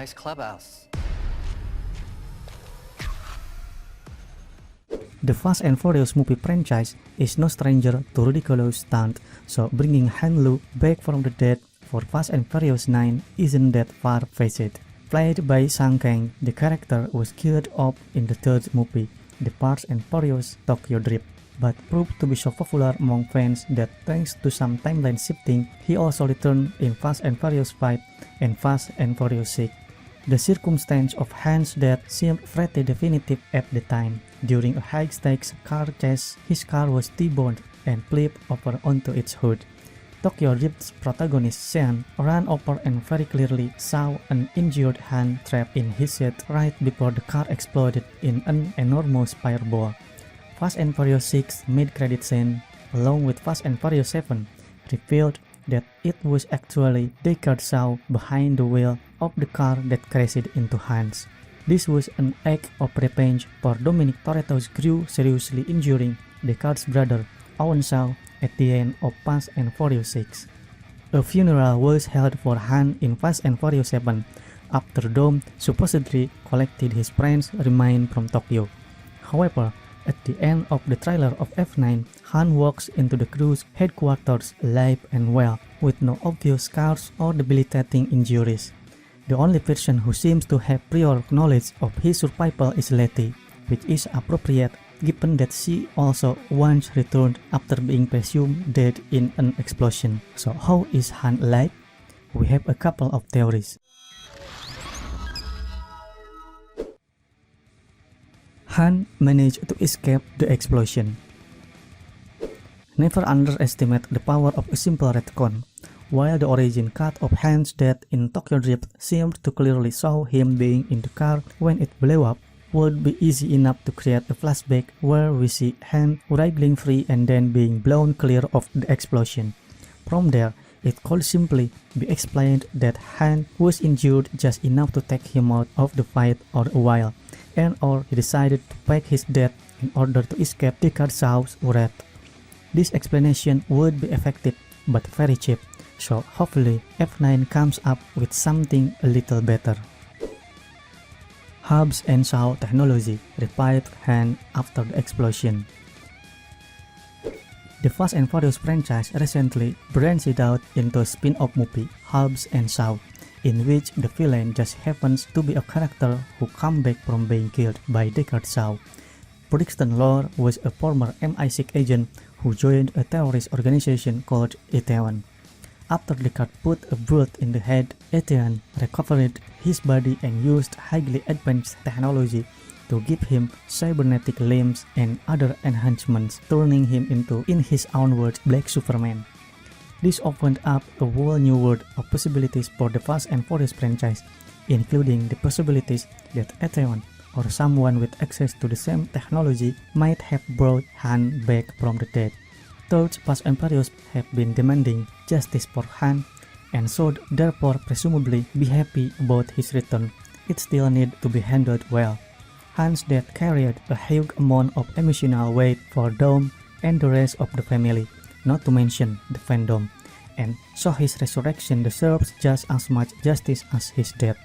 nice clubhouse. The Fast and Furious movie franchise is no stranger to ridiculous stunts, so bringing Han Lue back from the dead for Fast and Furious 9 isn't that far-fetched. Played by Sang Kang, the character was killed off in the third movie, The Fast and Furious Tokyo Drift, but proved to be so popular among fans that thanks to some timeline shifting, he also returned in Fast and Furious 5 and Fast and Furious 6. The circumstance of Han's death seemed pretty definitive at the time. During a high-stakes car chase, his car was T-boned and flipped over onto its hood. Tokyo Drift's protagonist Sean ran over and very clearly saw an injured Han trapped in his seat right before the car exploded in an enormous fireball. Fast and Furious 6 mid-credit scene, along with Fast and Furious 7, revealed that it was actually Deckard Shaw behind the wheel of the car that crashed into Hans. This was an act of revenge for Dominic Toretto's crew seriously injuring Deckard's brother, Owen Shaw, at the end of Fast and Furious 6. A funeral was held for Han in Fast and Furious 7 after Dom supposedly collected his friend's remains from Tokyo. However, at the end of the trailer of F9, Han walks into the crew's headquarters alive and well, with no obvious scars or debilitating injuries. The only person who seems to have prior knowledge of his survival is Letty, which is appropriate given that she also once returned after being presumed dead in an explosion. So how is Han alive? We have a couple of theories. Han managed to escape the explosion. Never underestimate the power of a simple retcon. While the origin cut of Han's death in Tokyo Drift seemed to clearly show him being in the car when it blew up, would be easy enough to create a flashback where we see Han wriggling free and then being blown clear of the explosion. From there, it could simply be explained that Han was injured just enough to take him out of the fight for a while, and or he decided to fake his death in order to escape Deckard Shaw's wrath. This explanation would be effective but very cheap, so hopefully F9 comes up with something a little better. Hobbs and Shaw technology revived Han after the explosion. The Fast and Furious franchise recently branched out into a spin-off movie, Hobbs and Shaw, in which the villain just happens to be a character who come back from being killed by Deckard Shaw. Brixton Lore was a former MI6 agent who joined a terrorist organization called Itaewon. After Deckard put a bullet in the head, Etienne recovered his body and used highly advanced technology to give him cybernetic limbs and other enhancements, turning him into, in his own words, Black Superman. This opened up a whole new world of possibilities for the Fast and Furious franchise, including the possibilities that Etienne or someone with access to the same technology might have brought Han back from the dead. Third, Fast and Furious have been demanding justice for Han, and should therefore presumably be happy about his return. It still needs to be handled well. Han's death carried a huge amount of emotional weight for Dom and the rest of the family, not to mention the fandom, and so his resurrection deserves just as much justice as his death.